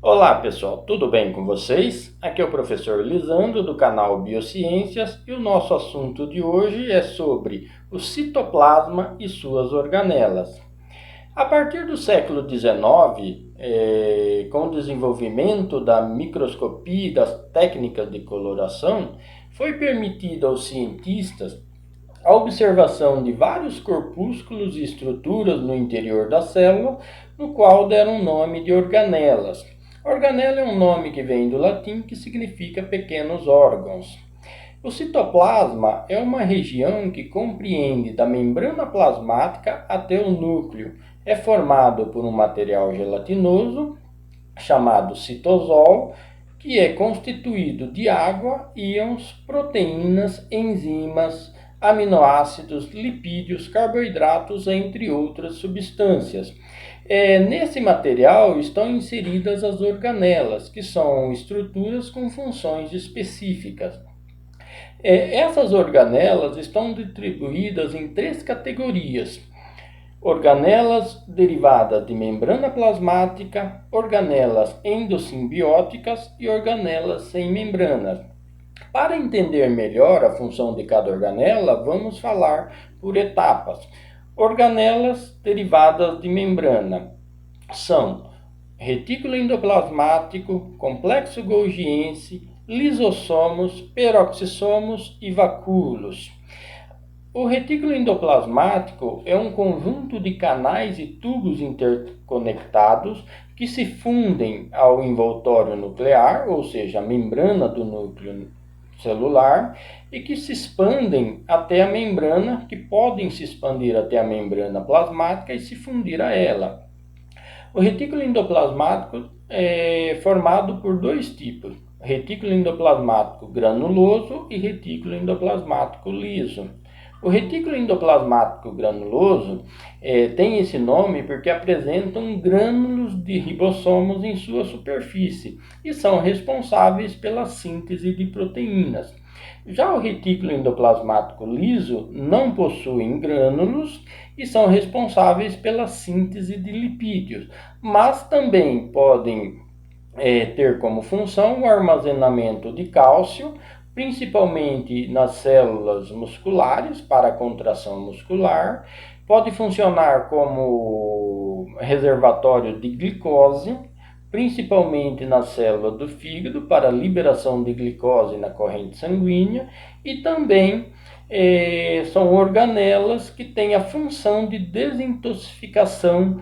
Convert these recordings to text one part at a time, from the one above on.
Olá pessoal, tudo bem com vocês? Aqui é o professor Lisandro do canal Biociências e o nosso assunto de hoje é sobre o citoplasma e suas organelas. A partir do século XIX, com o desenvolvimento da microscopia e das técnicas de coloração, foi permitido aos cientistas a observação de vários corpúsculos e estruturas no interior da célula, no qual deram o nome de organelas. Organela é um nome que vem do latim que significa pequenos órgãos. O citoplasma é uma região que compreende da membrana plasmática até o núcleo. É formado por um material gelatinoso chamado citosol, que é constituído de água, íons, proteínas, enzimas, aminoácidos, lipídios, carboidratos, entre outras substâncias. Nesse material estão inseridas as organelas, que são estruturas com funções específicas. Essas organelas estão distribuídas em três categorias: organelas derivadas de membrana plasmática, organelas endossimbióticas e organelas sem membrana. Para entender melhor a função de cada organela, vamos falar por etapas. Organelas derivadas de membrana são retículo endoplasmático, complexo golgiense, lisossomos, peroxissomos e vacúolos. O retículo endoplasmático é um conjunto de canais e tubos interconectados que se fundem ao envoltório nuclear, ou seja, a membrana do núcleo celular, e que se expandem até a membrana, que podem se expandir até a membrana plasmática e se fundir a ela. O retículo endoplasmático é formado por dois tipos: retículo endoplasmático granuloso e retículo endoplasmático liso. O retículo endoplasmático granuloso tem esse nome porque apresentam grânulos de ribossomos em sua superfície e são responsáveis pela síntese de proteínas. Já o retículo endoplasmático liso não possui grânulos e são responsáveis pela síntese de lipídios, mas também podem ter como função o armazenamento de cálcio, principalmente nas células musculares para a contração muscular. Pode funcionar como reservatório de glicose, principalmente na célula do fígado para a liberação de glicose na corrente sanguínea, e também são organelas que têm a função de desintoxicação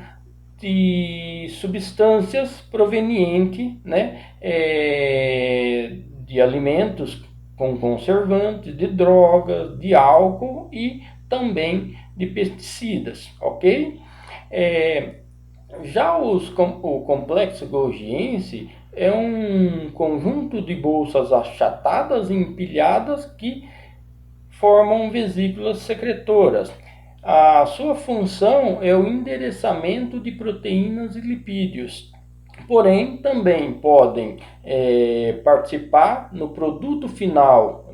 de substâncias provenientes, de alimentos com conservantes, de drogas, de álcool e também de pesticidas, ok? Já o complexo golgiense é um conjunto de bolsas achatadas e empilhadas que formam vesículas secretoras. A sua função é o endereçamento de proteínas e lipídios, porém também podem participar no produto final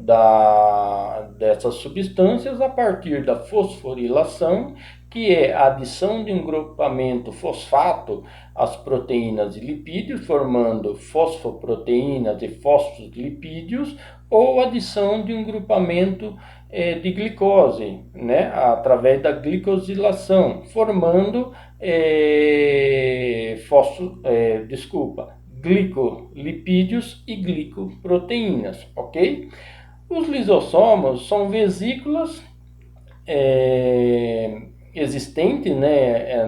dessas substâncias a partir da fosforilação, que é a adição de um grupamento fosfato às proteínas e lipídios, formando fosfoproteínas e fosfolipídios, ou adição de um grupamento de glicose, através da glicosilação, formando glicolipídios e glicoproteínas, ok? Os lisossomos são vesículas existentes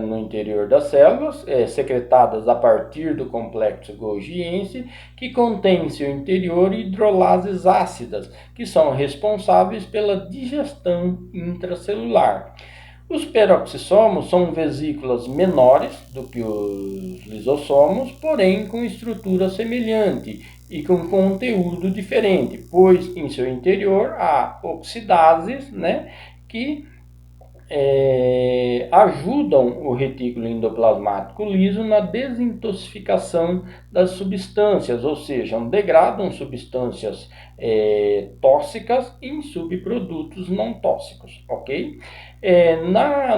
no interior das células, secretadas a partir do complexo golgiense, que contém em seu interior hidrolases ácidas, que são responsáveis pela digestão intracelular. Os peroxissomos são vesículas menores do que os lisossomos, porém com estrutura semelhante e com conteúdo diferente, pois em seu interior há oxidases, que ajudam o retículo endoplasmático liso na desintoxicação das substâncias, ou seja, degradam substâncias tóxicas em subprodutos não tóxicos, ok?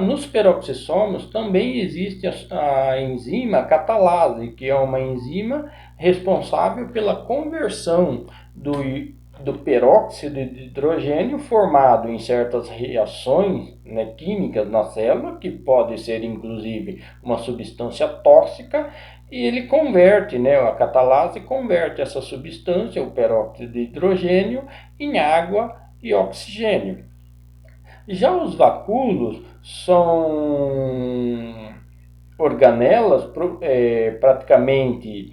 Nos peroxissomos também existe a enzima catalase, que é uma enzima responsável pela conversão do peróxido de hidrogênio formado em certas reações, né, químicas na célula, que pode ser inclusive uma substância tóxica, e ele converte, né, a catalase converte essa substância, o peróxido de hidrogênio, em água e oxigênio. Já os vacúolos são organelas praticamente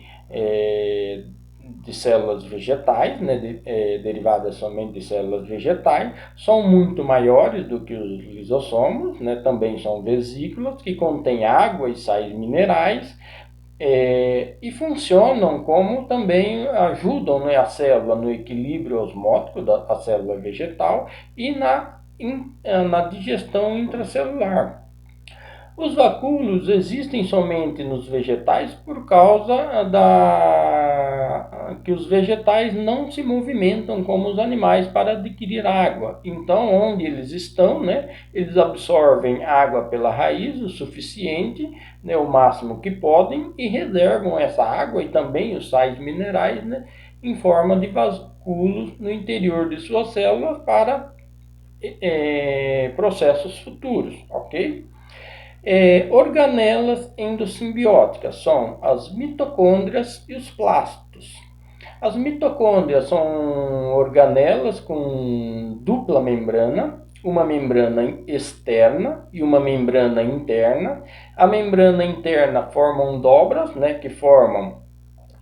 de células vegetais, né, derivadas somente de células vegetais, são muito maiores do que os lisossomos, né, também são vesículas que contêm água e sais minerais, e funcionam como também ajudam, né, a célula no equilíbrio osmótico da célula vegetal e na digestão intracelular. Os vacúolos existem somente nos vegetais por causa que os vegetais não se movimentam como os animais para adquirir água. Então, onde eles estão, né, eles absorvem água pela raiz o suficiente, né, o máximo que podem, e reservam essa água e também os sais minerais, né, em forma de vacúolos no interior de suas células para processos futuros, ok? Organelas endossimbióticas são as mitocôndrias e os plastos. As mitocôndrias são organelas com dupla membrana, uma membrana externa e uma membrana interna. A membrana interna formam dobras, né, que formam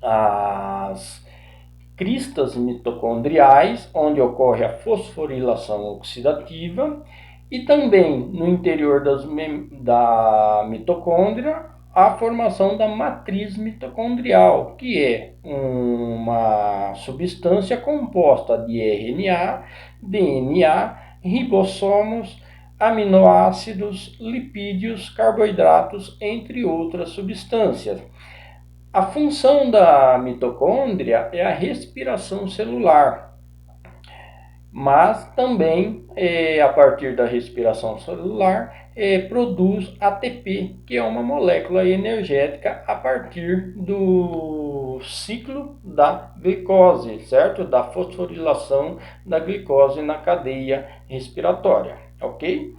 as cristas mitocondriais, onde ocorre a fosforilação oxidativa, e também no interior da mitocôndria a formação da matriz mitocondrial, que é uma substância composta de RNA, DNA, ribossomos, aminoácidos, lipídios, carboidratos, entre outras substâncias. A função da mitocôndria é a respiração celular, mas também, a partir da respiração celular, produz ATP, que é uma molécula energética a partir do ciclo da glicose, certo? Da fosforilação da glicose na cadeia respiratória, ok?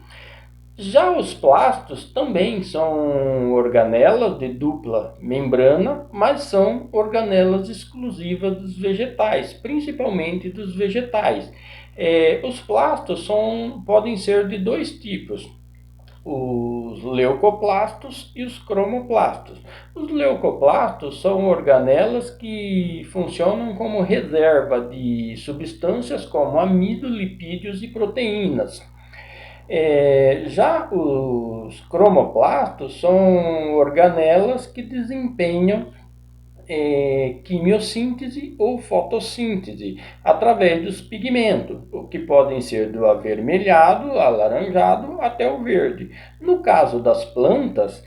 Já os plastos também são organelas de dupla membrana, mas são organelas exclusivas dos vegetais, principalmente dos vegetais. Os plastos podem ser de dois tipos: os leucoplastos e os cromoplastos. Os leucoplastos são organelas que funcionam como reserva de substâncias como amido, lipídios e proteínas. Já os cromoplastos são organelas que desempenham quimiossíntese ou fotossíntese através dos pigmentos, que podem ser do avermelhado, alaranjado até o verde. No caso das plantas,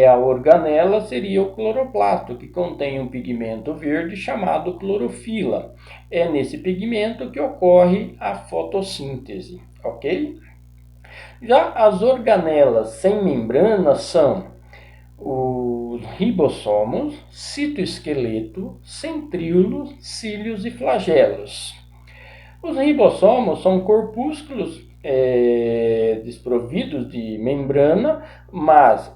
a organela seria o cloroplasto, que contém um pigmento verde chamado clorofila. É nesse pigmento que ocorre a fotossíntese, ok? Já as organelas sem membrana são os ribossomos, citoesqueleto, centríolos, cílios e flagelos. Os ribossomos são corpúsculos desprovidos de membrana, mas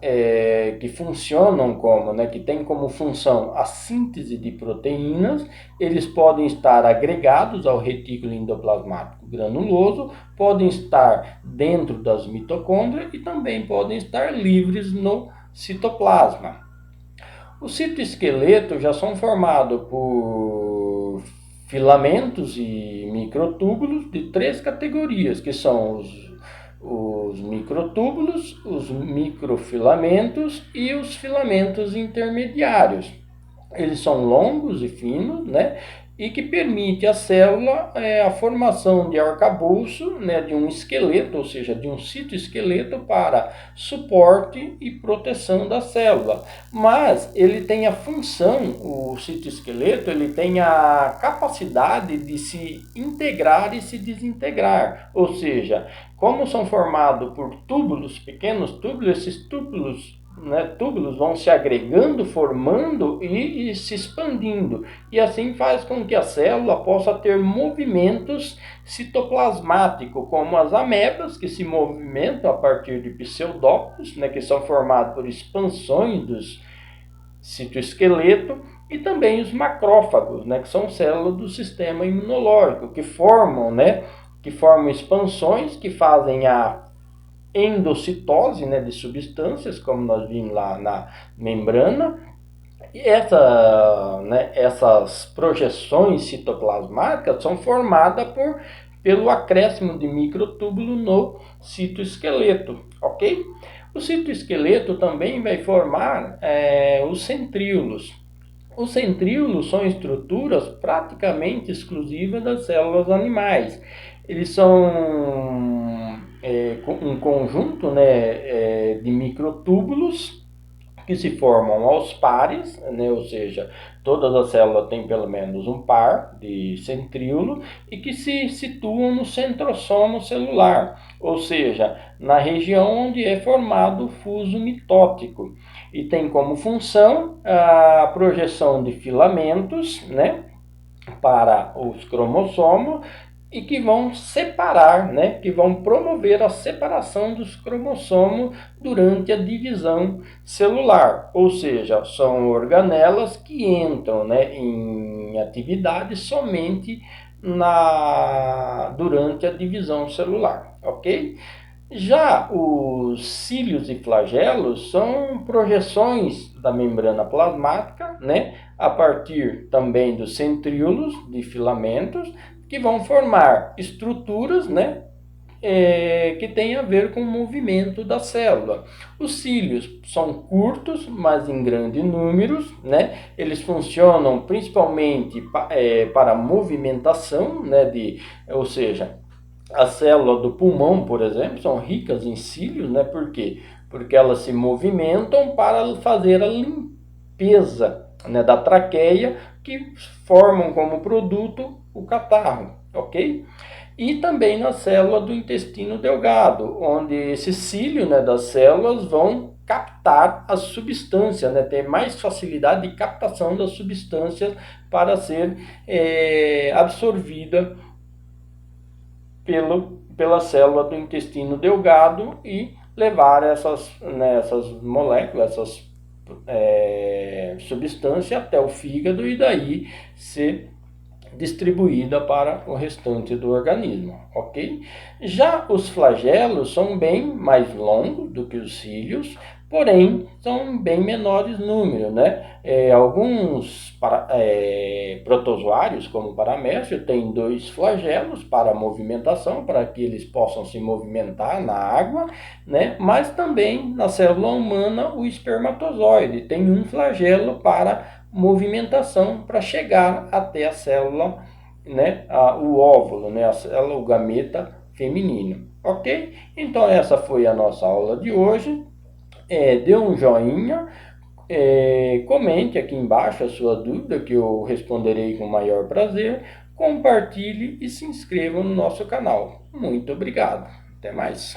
que funcionam como, né, que tem como função a síntese de proteínas. Eles podem estar agregados ao retículo endoplasmático granuloso, podem estar dentro das mitocôndrias e também podem estar livres no citoplasma. Os citoesqueletos já são formados por filamentos e microtúbulos de três categorias, que são os microtúbulos, os microfilamentos e os filamentos intermediários. Eles são longos e finos, né? e que permite à célula a formação de arcabouço, né, de um esqueleto, ou seja, de um citoesqueleto para suporte e proteção da célula. Mas ele tem a função, o citoesqueleto, ele tem a capacidade de se integrar e se desintegrar, ou seja, como são formados por túbulos, pequenos túbulos, esses túbulos, túbulos vão se agregando, formando e se expandindo. E assim faz com que a célula possa ter movimentos citoplasmáticos, como as amebas, que se movimentam a partir de pseudópodos, que são formados por expansões dos citoesqueleto, e também os macrófagos, que são células do sistema imunológico, que formam expansões, que fazem a endocitose, de substâncias, como nós vimos lá na membrana. E essas projeções citoplasmáticas são formadas pelo acréscimo de microtúbulo no citoesqueleto, ok? O citoesqueleto também vai formar os centríolos. Os centríolos são estruturas praticamente exclusivas das células animais. Eles são um conjunto de microtúbulos que se formam aos pares, ou seja, todas as células têm pelo menos um par de centríolo e que se situam no centrossomo celular, ou seja, na região onde é formado o fuso mitótico, e tem como função a projeção de filamentos, para os cromossomos, e que vão separar, que vão promover a separação dos cromossomos durante a divisão celular. Ou seja, são organelas que entram em atividade somente durante a divisão celular, ok? Já os cílios e flagelos são projeções da membrana plasmática, a partir também dos centríolos de filamentos, que vão formar estruturas, que tem a ver com o movimento da célula. Os cílios são curtos, mas em grandes números, Eles funcionam principalmente para movimentação, ou seja, a célula do pulmão, por exemplo, são ricas em cílios, Por quê? Porque elas se movimentam para fazer a limpeza, da traqueia, que formam como produto o catarro, ok? E também na célula do intestino delgado, onde esse cílio, das células vão captar as substâncias, ter mais facilidade de captação das substâncias para ser absorvida pela célula do intestino delgado e levar essas moléculas, essas substâncias até o fígado e daí ser distribuída para o restante do organismo, ok? Já os flagelos são bem mais longos do que os cílios, porém são bem menores número, alguns protozoários, como o paramécio, têm 2 flagelos para movimentação, para que eles possam se movimentar na água, mas também na célula humana o espermatozoide tem um flagelo para movimentação para chegar até a célula, o óvulo, a célula, o gameta feminino, ok? Então essa foi a nossa aula de hoje. Dê um joinha, comente aqui embaixo a sua dúvida que eu responderei com o maior prazer, compartilhe e se inscreva no nosso canal. Muito obrigado, até mais.